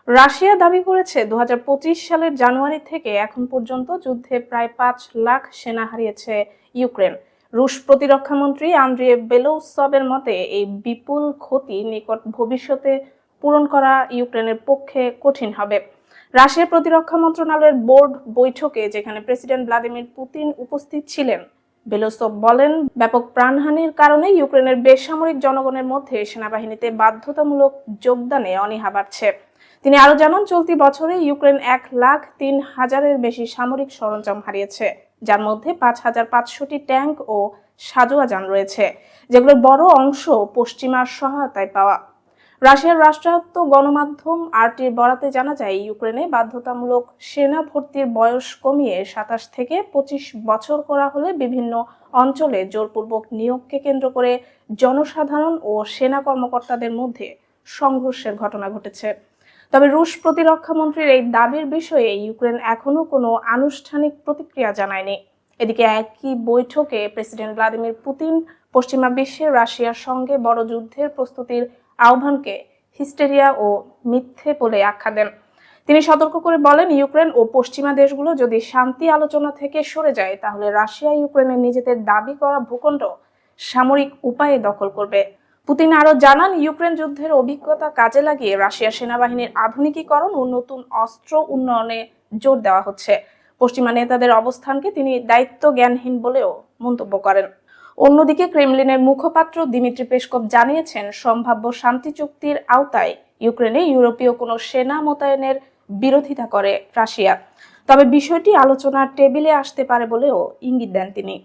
Russia দাবি করেছে ২০২৫ সালের জানুয়ারি থেকে এখন পর্যন্ত যুদ্ধে প্রায় ৫ লাখ সেনা হারিয়েছে ইউক্রেন। রুশ প্রতিরক্ষামন্ত্রী আন্দ্রিই বেলোউসভের মতে এই বিপুল ক্ষতি নিকট ভবিষ্যতে পূরণ করা ইউক্রেনের পক্ষে কঠিন হবে। রাশিয়ার প্রতিরক্ষা মন্ত্রণালয়ের বোর্ড বৈঠকে, যেখানে প্রেসিডেন্ট ভ্লাদিমির পুতিন উপস্থিত ছিলেন, বেলোসভ বলেন, ব্যাপক প্রাণহানির কারণে ইউক্রেনের বেসামরিক জনগণের মধ্যে সেনাবাহিনীতে বাধ্যতামূলক যোগদানে অনীহা বাড়ছে। তিনি আরো জানান, চলতি বছরে ইউক্রেন ১,০৩,০০০-এর বেশি সামরিক সরঞ্জাম হারিয়েছে, যার মধ্যে ৫,৫০০টি ট্যাঙ্ক ও সাঁজোয়া যান রয়েছে, যেগুলোর বড় অংশ পশ্চিমার সহায়তায় পাওয়া। রাশিয়ার রাষ্ট্রায়ত্ত গণমাধ্যম আরটির বরাতে জানা যায়, ইউক্রেনে বাধ্যতামূলক সেনা ভর্তির বয়স কমিয়ে ২৭ থেকে ২৫ বছর করা হলে বিভিন্ন অঞ্চলে জোরপূর্বক নিয়োগকে কেন্দ্র করে জনসাধারণ ও সেনা কর্মকর্তাদের মধ্যে সংঘর্ষের ঘটনা ঘটেছে। তবে রুশ প্রতিরক্ষামন্ত্রীর এই দাবির বিষয়ে ইউক্রেন এখনো কোনো আনুষ্ঠানিক প্রতিক্রিয়া জানায়নি। এদিকে একই বৈঠকে প্রেসিডেন্ট ভ্লাদিমির পুতিন পশ্চিমা বিশ্বে রাশিয়ার সঙ্গে বড় যুদ্ধের প্রস্তুতির আহ্বানকে হিস্টেরিয়া ও মিথ্যে বলে আখ্যা দেন। তিনি সতর্ক করে বলেন, ইউক্রেন ও পশ্চিমা দেশগুলো যদি শান্তি আলোচনা থেকে সরে যায়, তাহলে রাশিয়া ইউক্রেনের নিজেদের দাবি করা ভূখণ্ড সামরিক উপায়ে দখল করবে। পুতিন আরো জানান, ইউক্রেন যুদ্ধের অভিজ্ঞতা কাজে লাগিয়ে রাশিয়া সেনাবাহিনীর আধুনিকীকরণ ও নতুন অস্ত্র উন্নয়নে জোর দেওয়া হচ্ছে। পশ্চিমা নেতাদের অবস্থানকে তিনি দায়িত্ব জ্ঞানহীন বলেও মন্তব্য করেন। অন্যদিকে ক্রেমলিনের মুখপাত্র দিমিত্রি পেসকভ জানিয়েছেন, সম্ভাব্য শান্তি চুক্তির আওতায় ইউক্রেনে ইউরোপীয় কোনো সেনা মোতায়েনের বিরোধিতা করে রাশিয়া, তবে বিষয়টি আলোচনার টেবিলে আসতে পারে বলেও ইঙ্গিত দেন তিনি।